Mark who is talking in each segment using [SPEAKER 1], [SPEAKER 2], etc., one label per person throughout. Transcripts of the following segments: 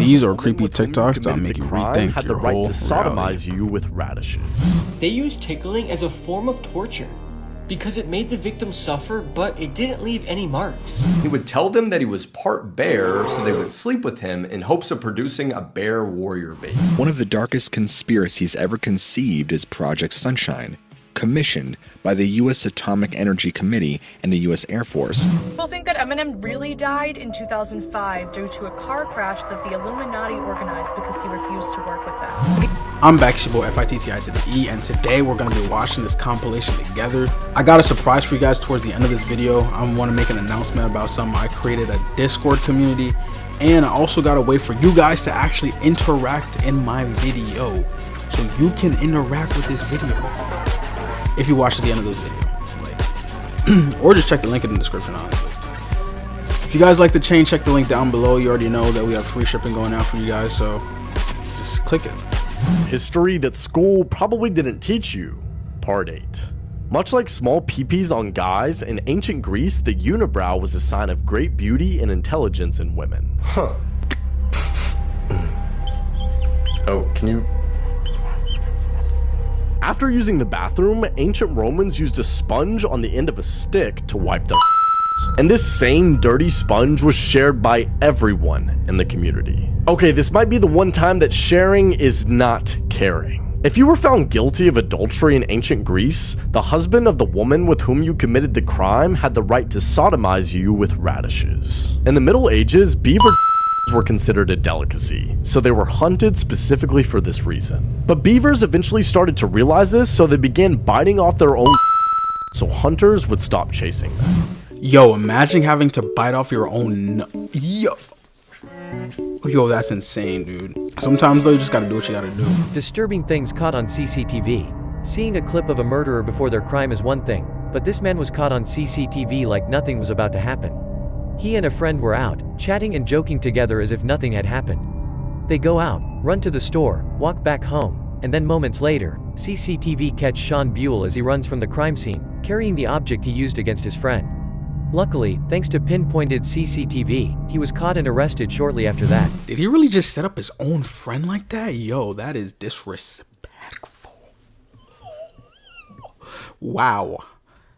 [SPEAKER 1] These are creepy TikToks that make you rethink
[SPEAKER 2] had the
[SPEAKER 1] your
[SPEAKER 2] right
[SPEAKER 1] whole
[SPEAKER 2] to sodomize
[SPEAKER 1] reality.
[SPEAKER 2] you with radishes.
[SPEAKER 3] They used tickling as a form of torture because it made the victim suffer, but it didn't leave any marks.
[SPEAKER 4] He would tell them that he was part bear, so they would sleep with him in hopes of producing a bear warrior baby.
[SPEAKER 5] One of the darkest conspiracies ever conceived is Project Sunshine, commissioned by the U.S. Atomic Energy Committee and the U.S. Air Force.
[SPEAKER 6] People think that Eminem really died in 2005 due to a car crash that the Illuminati organized because he refused to work with them.
[SPEAKER 1] I'm back, it's your boy FITTI to the E, and today we're going to be watching this compilation together. I got a surprise for you guys towards the end of this video. I want to make an announcement about something. I created a Discord community, and I also got a way for you guys to actually interact in my video, so you can interact with this video if you watch to the end of this video, or just check the link in the description, honestly. If you guys like the chain, check the link down below. You already know that we have free shipping going out for you guys, so just click it.
[SPEAKER 2] History that school probably didn't teach you. Part 8. Much like small peepees on guys, in ancient Greece, the unibrow was a sign of great beauty and intelligence in women.
[SPEAKER 4] Huh. Oh, can you...
[SPEAKER 2] After using the bathroom, ancient Romans used a sponge on the end of a stick to wipe their and this same dirty sponge was shared by everyone in the community. Okay, this might be the one time that sharing is not caring. If you were found guilty of adultery in ancient Greece, the husband of the woman with whom you committed the crime had the right to sodomize you with radishes. In the Middle Ages, beaver were considered a delicacy, so they were hunted specifically for this reason. But beavers eventually started to realize this, so they began biting off their own so hunters would stop chasing them.
[SPEAKER 1] Yo, imagine having to bite off your own Yo, that's insane, dude. Sometimes though, you just gotta do what you gotta do.
[SPEAKER 7] Disturbing things caught on CCTV. Seeing a clip of a murderer before their crime is one thing, but this man was caught on CCTV like nothing was about to happen. He and a friend were out, chatting and joking together as if nothing had happened. They go out, run to the store, walk back home, and then moments later, CCTV catch Sean Buell as he runs from the crime scene, carrying the object he used against his friend. Luckily, thanks to pinpointed CCTV, he was caught and arrested shortly after that.
[SPEAKER 1] Did he really just set up his own friend like that? Yo, that is disrespectful. Wow.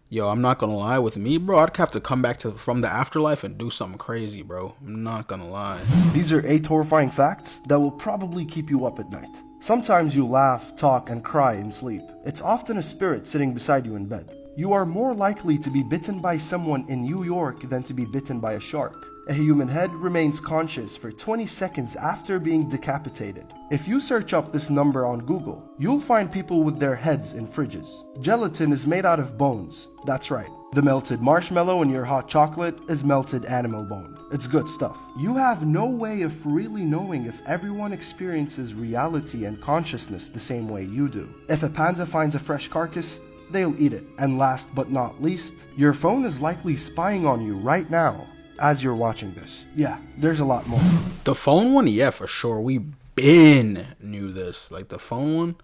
[SPEAKER 1] Yo, I'm not gonna lie, with me, bro, I'd have to come back from the afterlife and do something crazy, bro. I'm not gonna lie.
[SPEAKER 8] These are 8 horrifying facts that will probably keep you up at night. Sometimes you laugh, talk, and cry in sleep. It's often a spirit sitting beside you in bed. You are more likely to be bitten by someone in New York than to be bitten by a shark. A human head remains conscious for 20 seconds after being decapitated. If you search up this number on Google, you'll find people with their heads in fridges. Gelatin is made out of bones. That's right. The melted marshmallow in your hot chocolate is melted animal bone. It's good stuff. You have no way of really knowing if everyone experiences reality and consciousness the same way you do. If a panda finds a fresh carcass, they'll eat it. And last but not least, your phone is likely spying on you right now as you're watching this. Yeah, there's a lot more.
[SPEAKER 1] The phone one, yeah, for sure. We been knew this. Like the phone one,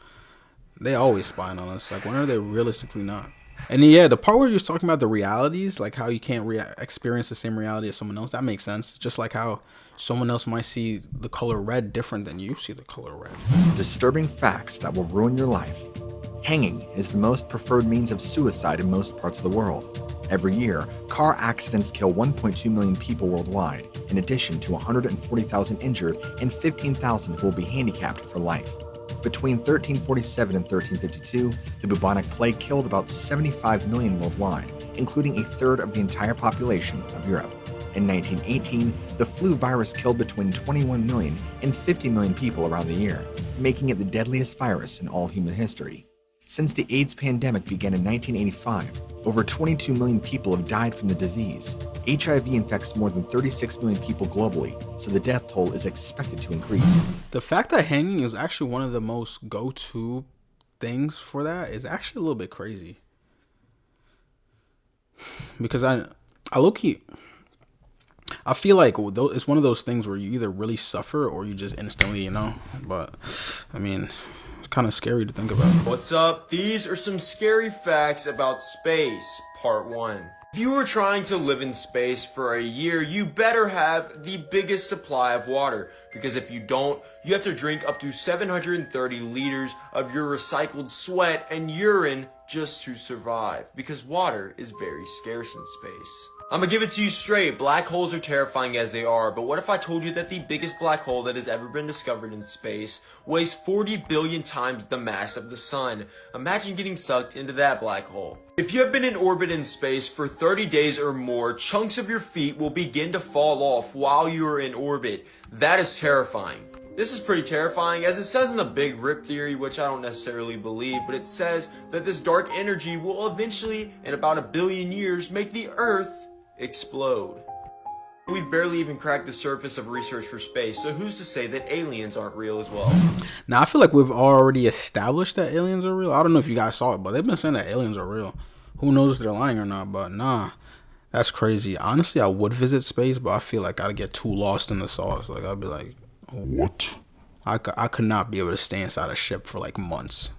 [SPEAKER 1] they always spying on us. Like when are they realistically not? And yeah, the part where you're talking about the realities, like how you can't experience the same reality as someone else, that makes sense. Just like how someone else might see the color red different than you see the color red.
[SPEAKER 5] Disturbing facts that will ruin your life. Hanging is the most preferred means of suicide in most parts of the world. Every year, car accidents kill 1.2 million people worldwide, in addition to 140,000 injured and 15,000 who will be handicapped for life. Between 1347 and 1352, the bubonic plague killed about 75 million worldwide, including a third of the entire population of Europe. In 1918, the flu virus killed between 21 million and 50 million people around the year, making it the deadliest virus in all human history. Since the AIDS pandemic began in 1985, over 22 million people have died from the disease. HIV infects more than 36 million people globally, so the death toll is expected to increase.
[SPEAKER 1] The fact that hanging is actually one of the most go-to things for that is actually a little bit crazy. Because I low-key, I feel like it's one of those things where you either really suffer or you just instantly, but I mean, kind of scary to think about.
[SPEAKER 9] What's up? These are some scary facts about space, part 1. If you were trying to live in space for a year, you better have the biggest supply of water, because if you don't, you have to drink up to 730 liters of your recycled sweat and urine just to survive, because water is very scarce in space. I'm gonna give it to you straight, black holes are terrifying as they are, but what if I told you that the biggest black hole that has ever been discovered in space weighs 40 billion times the mass of the sun? Imagine getting sucked into that black hole. If you have been in orbit in space for 30 days or more, chunks of your feet will begin to fall off while you are in orbit. That is terrifying. This is pretty terrifying, as it says in the Big Rip theory, which I don't necessarily believe, but it says that this dark energy will eventually, in about 1 billion years, make the Earth explode. We've barely even cracked the surface of research for space, so who's to say that aliens aren't real as well?
[SPEAKER 1] Now, I feel like we've already established that aliens are real. I don't know if you guys saw it, but they've been saying that aliens are real. Who knows if they're lying or not, but nah, that's crazy. Honestly, I would visit space, but I feel like I'd get too lost in the sauce. Like, I'd be like, what? I could not be able to stay inside a ship for like months.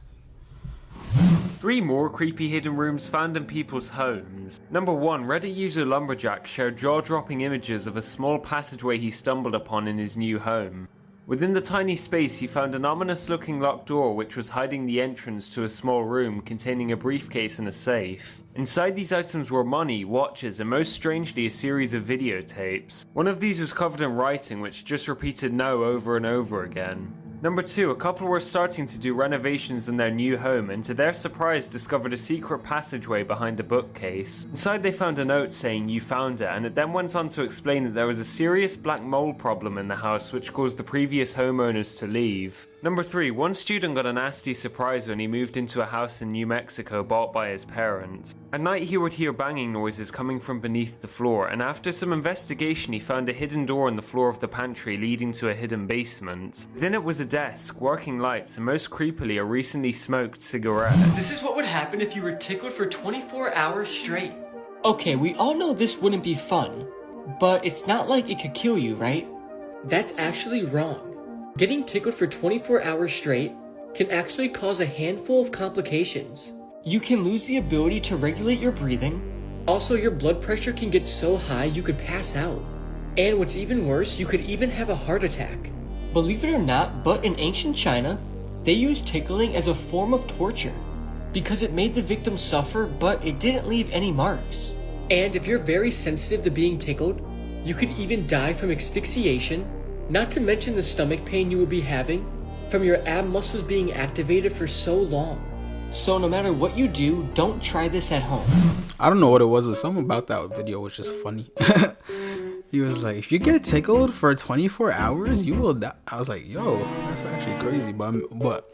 [SPEAKER 10] 3 more creepy hidden rooms found in people's homes. Number 1, Reddit user Lumberjack shared jaw-dropping images of a small passageway he stumbled upon in his new home. Within the tiny space, he found an ominous-looking locked door which was hiding the entrance to a small room containing a briefcase and a safe. Inside these items were money, watches, and most strangely a series of videotapes. One of these was covered in writing which just repeated no over and over again. Number 2, a couple were starting to do renovations in their new home and to their surprise discovered a secret passageway behind a bookcase. Inside they found a note saying "you found it," and it then went on to explain that there was a serious black mold problem in the house which caused the previous homeowners to leave. Number 3, one student got a nasty surprise when he moved into a house in New Mexico bought by his parents. At night he would hear banging noises coming from beneath the floor, and after some investigation he found a hidden door in the floor of the pantry leading to a hidden basement. Within it was a desk, working lights, and most creepily a recently smoked cigarette.
[SPEAKER 3] This is what would happen if you were tickled for 24 hours straight. Okay, we all know this wouldn't be fun, but it's not like it could kill you, right? That's actually wrong. Getting tickled for 24 hours straight can actually cause a handful of complications. You can lose the ability to regulate your breathing. Also, your blood pressure can get so high you could pass out. And what's even worse, you could even have a heart attack. Believe it or not, but in ancient China, they used tickling as a form of torture because it made the victim suffer, but it didn't leave any marks. And if you're very sensitive to being tickled, you could even die from asphyxiation, not to mention the stomach pain you will be having from your ab muscles being activated for so long. So no matter what you do, don't try this at home.
[SPEAKER 1] I don't know what it was, but something about that video was just funny. He was like, if you get tickled for 24 hours, you will die. I was like, yo, that's actually crazy. But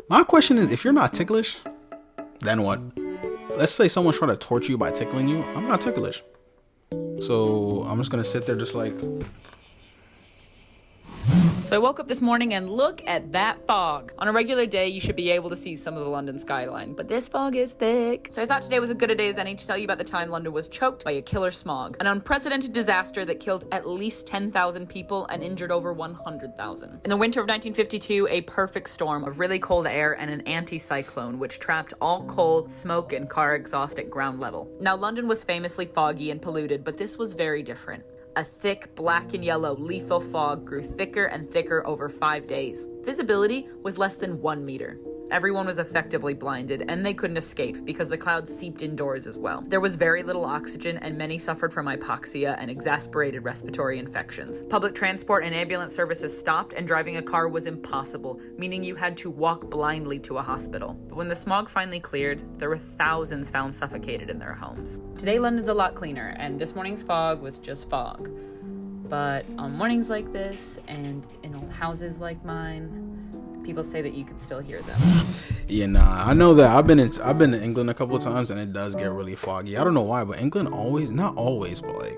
[SPEAKER 1] my question is, if you're not ticklish, then what? Let's say someone's trying to torture you by tickling you. I'm not ticklish. So I'm just going to sit there just like...
[SPEAKER 11] So I woke up this morning and look at that fog. On a regular day, you should be able to see some of the London skyline, but this fog is thick. So I thought today was as good a day as any to tell you about the time London was choked by a killer smog, an unprecedented disaster that killed at least 10,000 people and injured over 100,000. In the winter of 1952, a perfect storm of really cold air and an anti-cyclone which trapped all coal, smoke, and car exhaust at ground level. Now, London was famously foggy and polluted, but this was very different. A thick black and yellow lethal fog grew thicker and thicker over 5 days. Visibility was less than 1 meter. Everyone was effectively blinded, and they couldn't escape because the clouds seeped indoors as well. There was very little oxygen, and many suffered from hypoxia and exacerbated respiratory infections. Public transport and ambulance services stopped, and driving a car was impossible, meaning you had to walk blindly to a hospital. But when the smog finally cleared, there were thousands found suffocated in their homes. Today, London's a lot cleaner, and this morning's fog was just fog. But on mornings like this, and in old houses like mine, people say that you can still hear them.
[SPEAKER 1] Yeah, nah, I know that. I've been to England a couple of times, and it does get really foggy. I don't know why, but England always, not always, but like,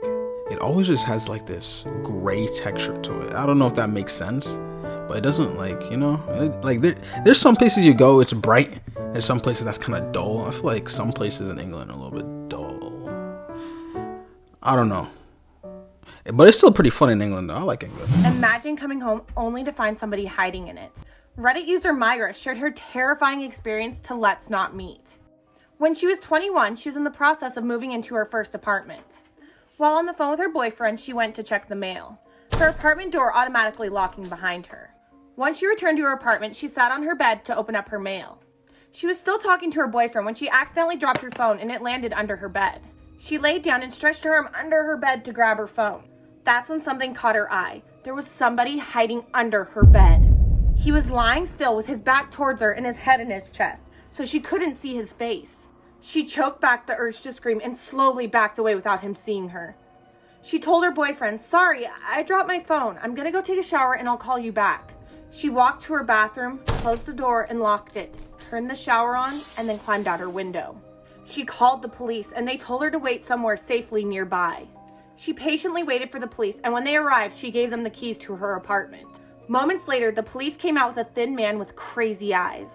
[SPEAKER 1] it always just has like this gray texture to it. I don't know if that makes sense, but it doesn't, like, you know, like there's some places you go, it's bright. There's some places that's kind of dull. I feel like some places in England are a little bit dull. I don't know. But it's still pretty fun in England, though. I like England.
[SPEAKER 12] Imagine coming home only to find somebody hiding in it. Reddit user Myra shared her terrifying experience to Let's Not Meet. When she was 21, she was in the process of moving into her first apartment. While on the phone with her boyfriend, she went to check the mail, her apartment door automatically locking behind her. Once she returned to her apartment, she sat on her bed to open up her mail. She was still talking to her boyfriend when she accidentally dropped her phone and it landed under her bed. She laid down and stretched her arm under her bed to grab her phone. That's when something caught her eye. There was somebody hiding under her bed. He was lying still with his back towards her and his head in his chest, so she couldn't see his face. She choked back the urge to scream and slowly backed away without him seeing her. She told her boyfriend, "Sorry, I dropped my phone. I'm gonna go take a shower and I'll call you back." She walked to her bathroom, closed the door and locked it, turned the shower on, and then climbed out her window. She called the police and they told her to wait somewhere safely nearby. She patiently waited for the police, and when they arrived, she gave them the keys to her apartment. Moments later, the police came out with a thin man with crazy eyes.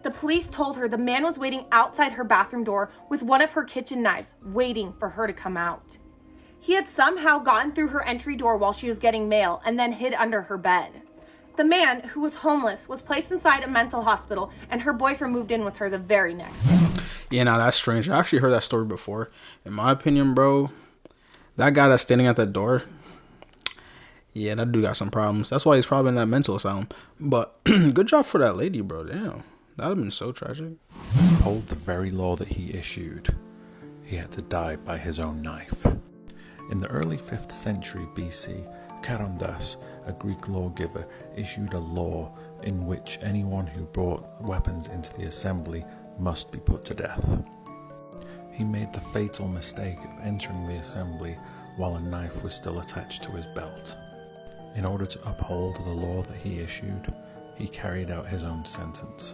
[SPEAKER 12] The police told her the man was waiting outside her bathroom door with one of her kitchen knives, waiting for her to come out. He had somehow gotten through her entry door while she was getting mail and then hid under her bed. The man, who was homeless, was placed inside a mental hospital, and her boyfriend moved in with her the very next day.
[SPEAKER 1] Yeah, now that's strange. I actually heard that story before. In my opinion, bro, that guy that's standing at that door, yeah, that dude got some problems. That's why he's probably in that mental asylum. But good job for that lady, bro. Damn. That would have been so tragic.
[SPEAKER 13] Uphold the very law that he issued. He had to die by his own knife. In the early 5th century BC, Charondas, a Greek lawgiver, issued a law in which anyone who brought weapons into the assembly must be put to death. He made the fatal mistake of entering the assembly while a knife was still attached to his belt. In order to uphold the law that he issued, he carried out his own sentence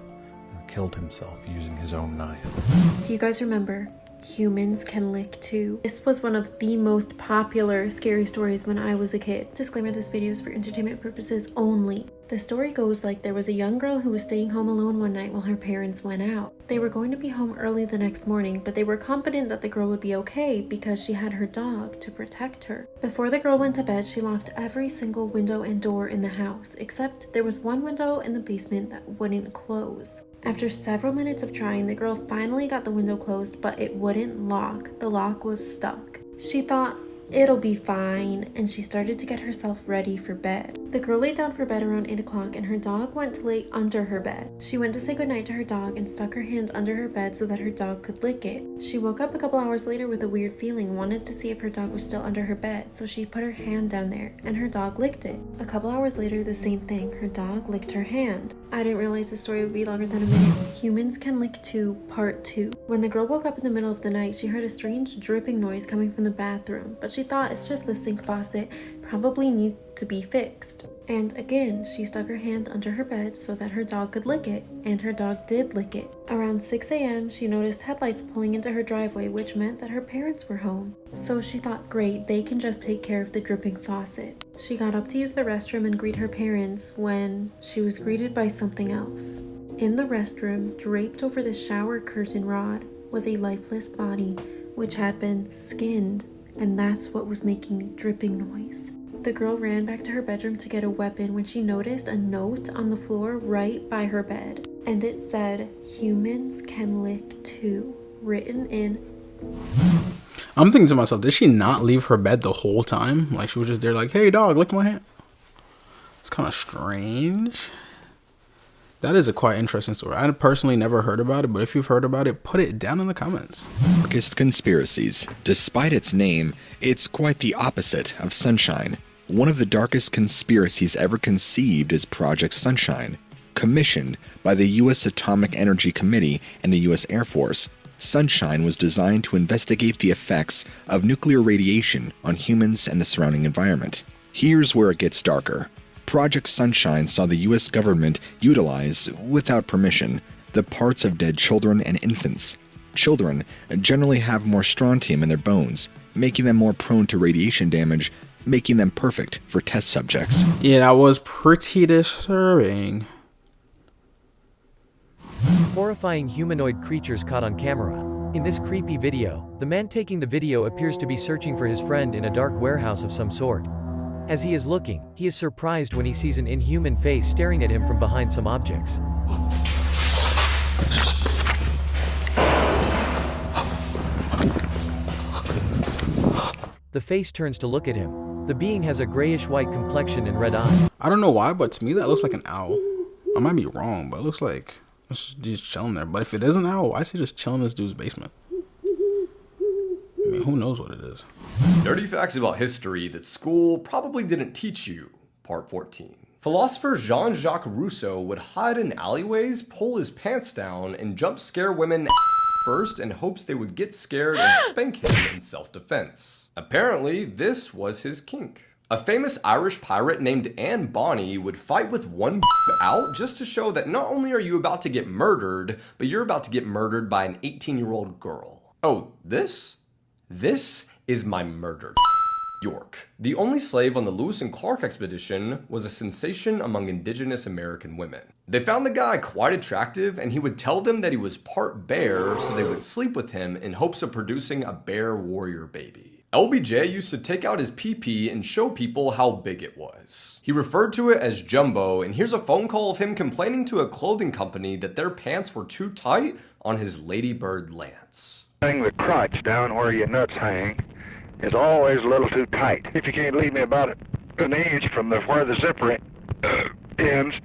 [SPEAKER 13] and killed himself using his own knife.
[SPEAKER 14] Do you guys remember? Humans can lick too. This was one of the most popular scary stories when I was a kid. Disclaimer, this video is for entertainment purposes only. The story goes like there was a young girl who was staying home alone one night while her parents went out. They were going to be home early the next morning, but they were confident that the girl would be okay because she had her dog to protect her. Before the girl went to bed, she locked every single window and door in the house, except there was one window in the basement that wouldn't close. After several minutes of trying, the girl finally got the window closed, but it wouldn't lock. The lock was stuck. She thought, it'll be fine, and she started to get herself ready for bed. The girl laid down for bed around 8 o'clock, and her dog went to lay under her bed. She went to say goodnight to her dog and stuck her hand under her bed so that her dog could lick it. She woke up a couple hours later with a weird feeling, wanted to see if her dog was still under her bed, so she put her hand down there, and her dog licked it. A couple hours later, the same thing, her dog licked her hand. I didn't realize this story would be longer than a minute. Humans Can Lick 2, Part 2. When the girl woke up in the middle of the night, she heard a strange dripping noise coming from the bathroom, but she thought it's just the sink faucet, probably needs to be fixed. And again, she stuck her hand under her bed so that her dog could lick it, and her dog did lick it. Around 6 a.m., she noticed headlights pulling into her driveway, which meant that her parents were home. So she thought, great, they can just take care of the dripping faucet. She got up to use the restroom and greet her parents when she was greeted by something else. In the restroom, draped over the shower curtain rod, was a lifeless body, which had been skinned, and that's what was making the dripping noise. The girl ran back to her bedroom to get a weapon when she noticed a note on the floor right by her bed, and it said, "Humans can lick too," written in.
[SPEAKER 1] I'm thinking to myself, did she not leave her bed the whole time? Like she was just there like, hey dog, lick my hand. It's kind of strange. That is a quite interesting story. I personally never heard about it, but if you've heard about it, put it down in the comments.
[SPEAKER 5] Darkest conspiracies. Despite its name, it's quite the opposite of sunshine. One of the darkest conspiracies ever conceived is Project Sunshine. Commissioned by the U.S. Atomic Energy Committee and the U.S. Air Force, Sunshine was designed to investigate the effects of nuclear radiation on humans and the surrounding environment. Here's where it gets darker. Project Sunshine saw the U.S. government utilize, without permission, the parts of dead children and infants. Children generally have more strontium in their bones, making them more prone to radiation damage, making them perfect for test subjects.
[SPEAKER 1] Yeah, that was pretty disturbing.
[SPEAKER 7] Horrifying humanoid creatures caught on camera. In this creepy video, the man taking the video appears to be searching for his friend in a dark warehouse of some sort. As he is looking, he is surprised when he sees an inhuman face staring at him from behind some objects. The face turns to look at him. The being has a grayish-white complexion and red eyes.
[SPEAKER 1] I don't know why, but to me that looks like an owl. I might be wrong, but it looks like it's just chilling there. But if it is an owl, why is he just chilling in this dude's basement? I mean, who knows what it is?
[SPEAKER 4] Dirty facts about history that school probably didn't teach you. Part 14. Philosopher Jean-Jacques Rousseau would hide in alleyways, pull his pants down, and jump scare women first in hopes they would get scared and spank him in self-defense. Apparently, this was his kink. A famous Irish pirate named Anne Bonny would fight with one out just to show that not only are you about to get murdered, but you're about to get murdered by an 18-year-old girl. Oh, this? This is my murdered York. The only slave on the Lewis and Clark expedition was a sensation among indigenous American women. They found the guy quite attractive, and he would tell them that he was part bear, so they would sleep with him in hopes of producing a bear warrior baby. LBJ used to take out his pee-pee and show people how big it was. He referred to it as jumbo, and here's a phone call of him complaining to a clothing company that their pants were too tight on his ladybird lance.
[SPEAKER 15] The crotch down where your nuts hang is always a little too tight. If you can't leave me about an inch from where the zipper ends,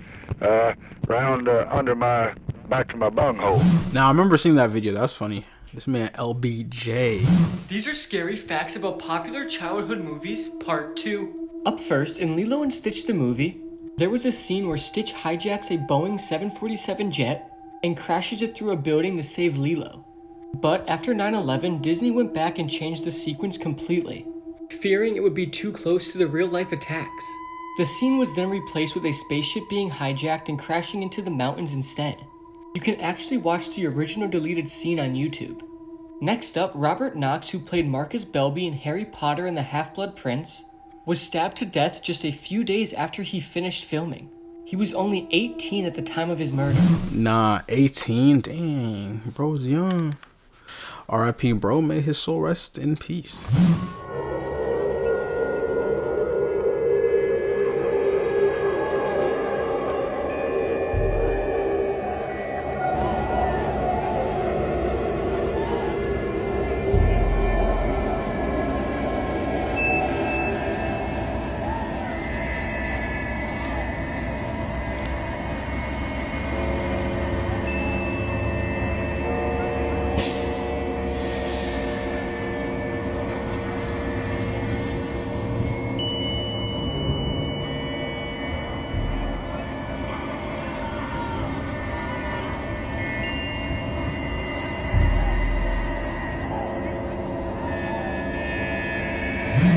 [SPEAKER 15] round under my back to my bunghole.
[SPEAKER 1] Now I remember seeing that video. That's funny. This man LBJ.
[SPEAKER 3] These are scary facts about popular childhood movies, part 2. Up first, in Lilo and Stitch the movie, there was a scene where Stitch hijacks a Boeing 747 jet and crashes it through a building to save Lilo. But after 9/11, Disney went back and changed the sequence completely, fearing it would be too close to the real-life attacks. The scene was then replaced with a spaceship being hijacked and crashing into the mountains instead. You can actually watch the original deleted scene on YouTube. Next up, Robert Knox, who played Marcus Belby in Harry Potter and the Half-Blood Prince, was stabbed to death just a few days after he finished filming. He was only 18 at the time of his murder.
[SPEAKER 1] Nah, 18? Dang, bro's young. R.I.P. bro, may his soul rest in peace.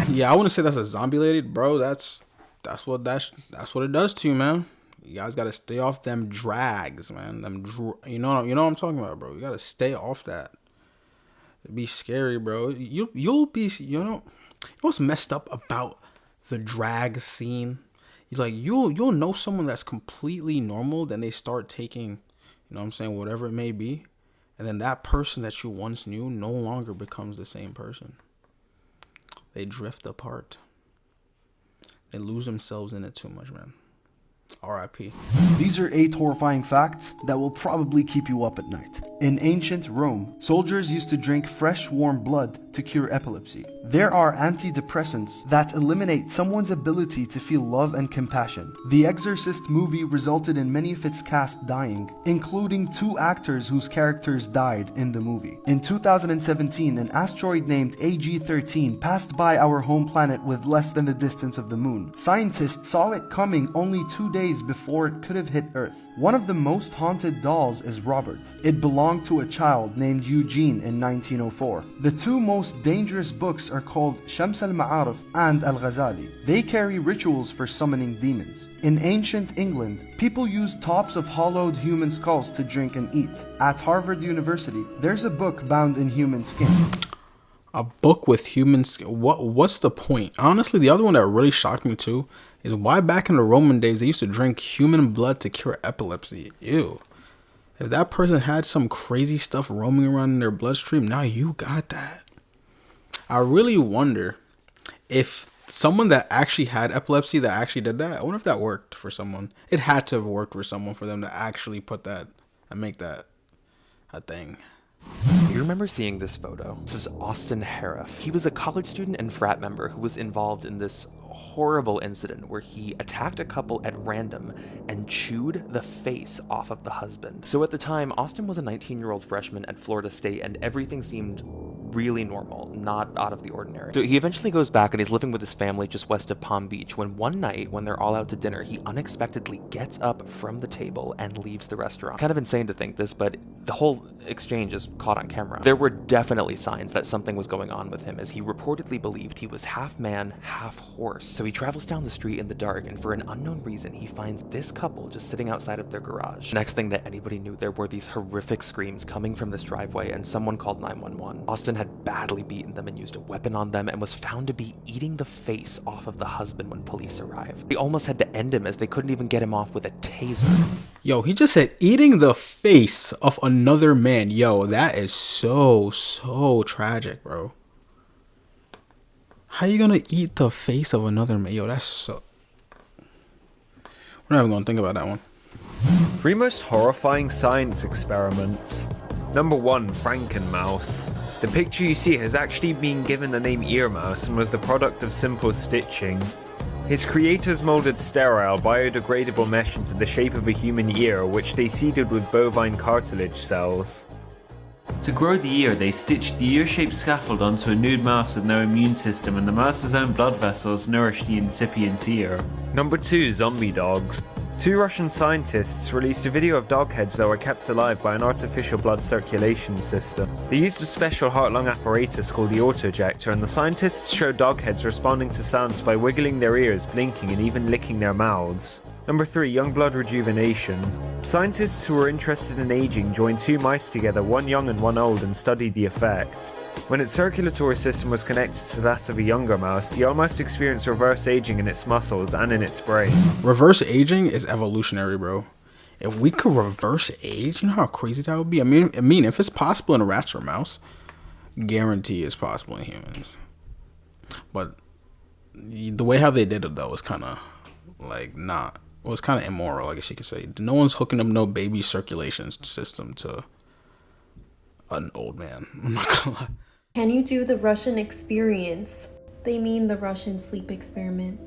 [SPEAKER 1] Yeah, I wouldn't say that's a zombie lady, bro. That's what it does to you, man. You guys gotta stay off them drags, man. You know what I'm talking about, bro. You gotta stay off that. It'd be scary, bro. You'll be, you know what's messed up about the drag scene? You'll know someone that's completely normal, then they start taking, you know what I'm saying, whatever it may be, and then that person that you once knew no longer becomes the same person. They drift apart. They lose themselves in it too much, man. R.I.P.
[SPEAKER 8] These are 8 horrifying facts that will probably keep you up at night. In ancient Rome, soldiers used to drink fresh, warm blood to cure epilepsy. There are antidepressants that eliminate someone's ability to feel love and compassion. The Exorcist movie resulted in many of its cast dying, including 2 actors whose characters died in the movie. In 2017, an asteroid named AG-13 passed by our home planet with less than the distance of the moon. Scientists saw it coming only 2 days before it could have hit Earth. One of the most haunted dolls is Robert. It belonged to a child named Eugene in 1904. The 2 most dangerous books are called Shams al-Ma'arif and Al-Ghazali. They carry rituals for summoning demons. In ancient England, people used tops of hollowed human skulls to drink and eat. At Harvard University, there's a book bound in human skin.
[SPEAKER 1] A book with human skin? What's the point? Honestly, the other one that really shocked me too is why back in the Roman days they used to drink human blood to cure epilepsy. Ew. If that person had some crazy stuff roaming around in their bloodstream, now you got that. I really wonder if someone that actually had epilepsy that actually did that, I wonder if that worked for someone. It had to have worked for someone for them to actually put that and make that a thing.
[SPEAKER 16] You remember seeing this photo? This is Austin Harif. He was a college student and frat member who was involved in this horrible incident where he attacked a couple at random and chewed the face off of the husband. So at the time, Austin was a 19-year-old freshman at Florida State and everything seemed really normal, not out of the ordinary. So he eventually goes back and he's living with his family just west of Palm Beach when one night, when they're all out to dinner, he unexpectedly gets up from the table and leaves the restaurant. Kind of insane to think this, but the whole exchange is caught on camera. There were definitely signs that something was going on with him, as he reportedly believed he was half man, half horse. So he travels down the street in the dark, and for an unknown reason, he finds this couple just sitting outside of their garage. Next thing that anybody knew, there were these horrific screams coming from this driveway, and someone called 911. Austin had badly beaten them and used a weapon on them and was found to be eating the face off of the husband when police arrived. They almost had to end him as they couldn't even get him off with a taser.
[SPEAKER 1] Yo, he just said eating the face of another man. Yo, that is so tragic, bro. How you gonna eat the face of another man? Yo, that's so... We're not even gonna think about that one.
[SPEAKER 10] 3 most horrifying science experiments. Number 1, Frankenmouse. The picture you see has actually been given the name ear mouse and was the product of simple stitching. His creators molded sterile, biodegradable mesh into the shape of a human ear, which they seeded with bovine cartilage cells. To grow the ear, they stitched the ear-shaped scaffold onto a nude mouse with no immune system, and the mouse's own blood vessels nourished the incipient ear. Number 2, zombie dogs. 2 Russian scientists released a video of dog heads that were kept alive by an artificial blood circulation system. They used a special heart-lung apparatus called the autojector, and the scientists showed dog heads responding to sounds by wiggling their ears, blinking, and even licking their mouths. Number 3, young blood rejuvenation. Scientists who were interested in aging joined 2 mice together, one young and one old, and studied the effects. When its circulatory system was connected to that of a younger mouse, the old mouse experienced reverse aging in its muscles and in its brain.
[SPEAKER 1] Reverse aging is evolutionary, bro. If we could reverse age, you know how crazy that would be? I mean, if it's possible in a rat or mouse, guarantee it's possible in humans. But the way how they did it, though, was kind of like not... It was kind of immoral, I guess you could say. No one's hooking up no baby circulation system to an old man. I'm not gonna lie.
[SPEAKER 14] Can you do the Russian experience? They mean the Russian sleep experiment.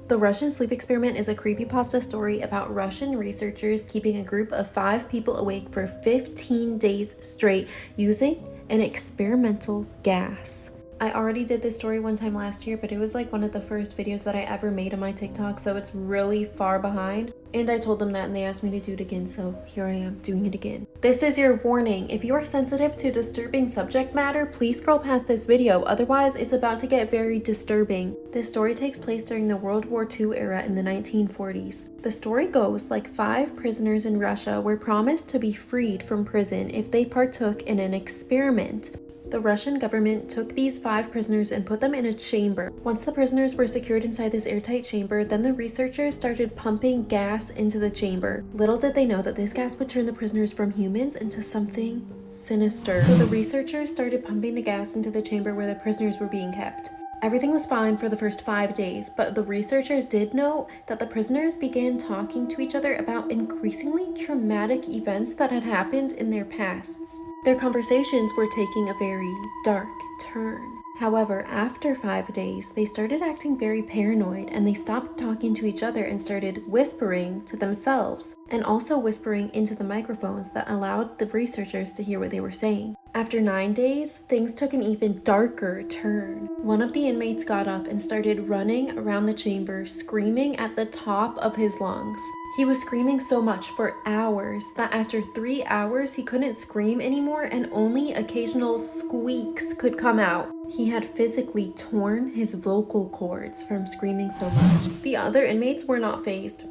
[SPEAKER 14] The Russian sleep experiment is a creepypasta story about Russian researchers keeping a group of 5 people awake for 15 days straight using an experimental gas. I already did this story one time last year, but it was like one of the first videos that I ever made on my TikTok, so it's really far behind. And I told them that and they asked me to do it again, so here I am doing it again. This is your warning. If you are sensitive to disturbing subject matter, please scroll past this video, otherwise it's about to get very disturbing. This story takes place during the World War II era in the 1940s. The story goes like 5 prisoners in Russia were promised to be freed from prison if they partook in an experiment. The Russian government took these 5 prisoners and put them in a chamber. Once the prisoners were secured inside this airtight chamber, then the researchers started pumping gas into the chamber. Little did they know that this gas would turn the prisoners from humans into something sinister. So the researchers started pumping the gas into the chamber where the prisoners were being kept. Everything was fine for the first 5 days, but the researchers did note that the prisoners began talking to each other about increasingly traumatic events that had happened in their pasts. Their conversations were taking a very dark turn. However, after 5 days, they started acting very paranoid and they stopped talking to each other and started whispering to themselves and also whispering into the microphones that allowed the researchers to hear what they were saying. After 9 days, things took an even darker turn. One of the inmates got up and started running around the chamber, screaming at the top of his lungs. He was screaming so much for hours that after 3 hours he couldn't scream anymore and only occasional squeaks could come out. He had physically torn his vocal cords from screaming so much. The other inmates were not fazed.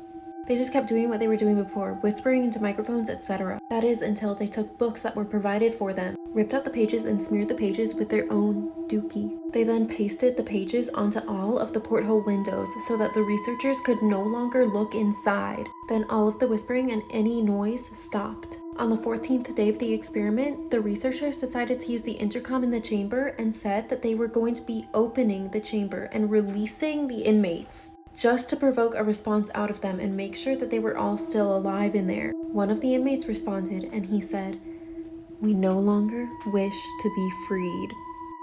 [SPEAKER 14] They just kept doing what they were doing before, whispering into microphones, etc. That is, until they took books that were provided for them, ripped out the pages and smeared the pages with their own dookie. They then pasted the pages onto all of the porthole windows so that the researchers could no longer look inside. Then all of the whispering and any noise stopped. On the 14th day of the experiment, the researchers decided to use the intercom in the chamber and said that they were going to be opening the chamber and releasing the inmates, just to provoke a response out of them and make sure that they were all still alive in there. One of the inmates responded and he said, We no longer wish to be freed.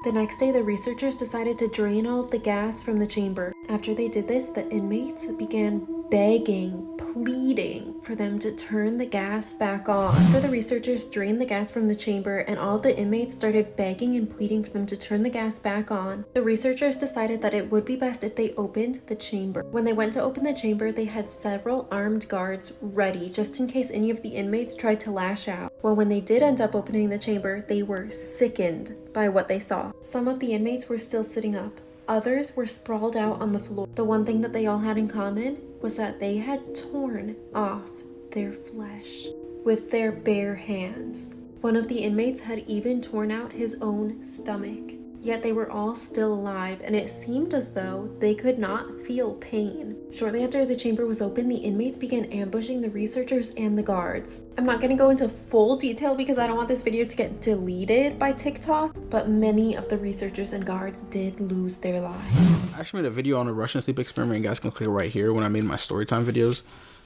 [SPEAKER 14] The next day, the researchers decided to drain all of the gas from the chamber. After they did this, the inmates began begging, pleading for them to turn the gas back on. After the researchers drained the gas from the chamber and all the inmates started begging and pleading for them to turn the gas back on, the researchers decided that it would be best if they opened the chamber. When they went to open the chamber, they had several armed guards ready just in case any of the inmates tried to lash out. Well, when they did end up opening the chamber, they were sickened by what they saw. Some of the inmates were still sitting up. Others were sprawled out on the floor. The one thing that they all had in common was that they had torn off their flesh with their bare hands. One of the inmates had even torn out his own stomach. Yet they were all still alive, and it seemed as though they could not feel pain. Shortly after the chamber was open, the inmates began ambushing the researchers and the guards. I'm not going to go into full detail because I don't want this video to get deleted by TikTok, but many of the researchers and guards did lose their lives.
[SPEAKER 1] I actually made a video on a Russian sleep experiment. You guys can click right here when I made my storytime videos.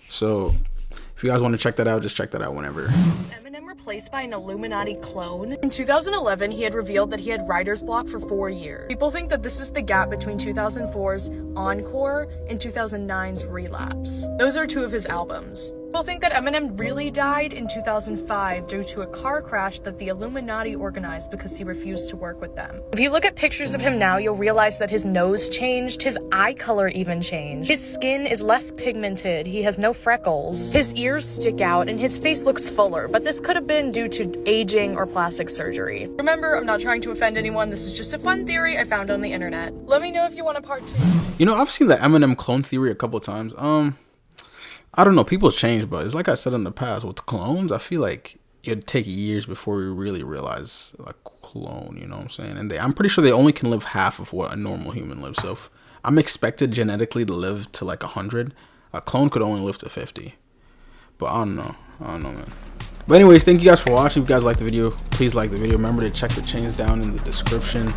[SPEAKER 1] So if you guys want to check that out, just check that out whenever.
[SPEAKER 6] Eminem replaced by an Illuminati clone? In 2011, he had revealed that he had writer's block for 4 years. People think that this is the gap between 2004's Encore and 2009's Relapse. Those are two of his albums. People think that Eminem really died in 2005 due to a car crash that the Illuminati organized because he refused to work with them. If you look at pictures of him now, you'll realize that his nose changed, his eye color even changed. His skin is less pigmented, he has no freckles, his ears stick out, and his face looks fuller, but this could have been due to aging or plastic surgery. Remember, I'm not trying to offend anyone, this is just a fun theory I found on the internet. Let me know if you want a part 2.
[SPEAKER 1] You know, I've seen the Eminem clone theory a couple times. I don't know, people change, but it's like I said in the past with the clones, I feel like it'd take years before we really realize a clone, you know what I'm saying? And I'm pretty sure they only can live half of what a normal human lives. So if I'm expected genetically to live to like 100, a clone could only live to 50. But I don't know, man. But anyways, thank you guys for watching. If you guys liked the video, please like the video. Remember to check the chains down in the description.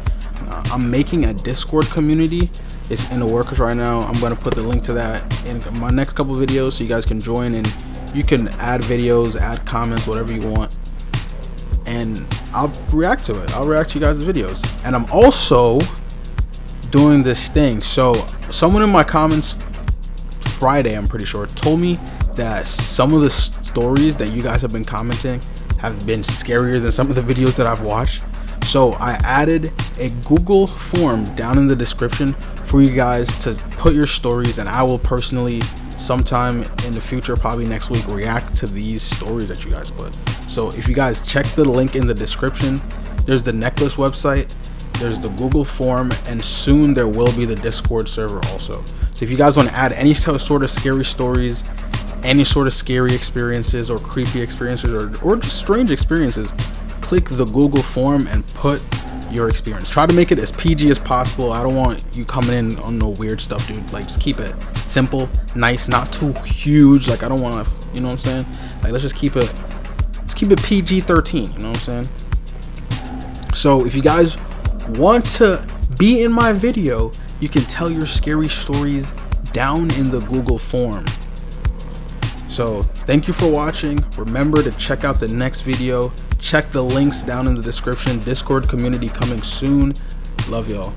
[SPEAKER 1] I'm making a Discord community. It's in the works right now. I'm going to put the link to that in my next couple videos so you guys can join, and you can add videos, add comments, whatever you want, and I'll react to it. I'll react to you guys' videos. And I'm also doing this thing. So someone in my comments Friday, I'm pretty sure, told me that some of the stories that you guys have been commenting have been scarier than some of the videos that I've watched. So I added a Google form down in the description for you guys to put your stories, and I will personally sometime in the future, probably next week, react to these stories that you guys put. So if you guys check the link in the description, there's the necklace website, there's the Google form, and soon there will be the Discord server also. So if you guys want to add any sort of scary stories, any sort of scary experiences or creepy experiences, or just strange experiences, click the Google form and put your experience. Try to make it as PG as possible. I don't want you coming in on no weird stuff, dude. Like, just keep it simple, nice, not too huge. Like, I don't want to, you know what I'm saying? Like, let's keep it PG-13, you know what I'm saying? So if you guys want to be in my video, you can tell your scary stories down in the Google form. So thank you for watching. Remember to check out the next video. Check the links down in the description. Discord community coming soon. Love y'all.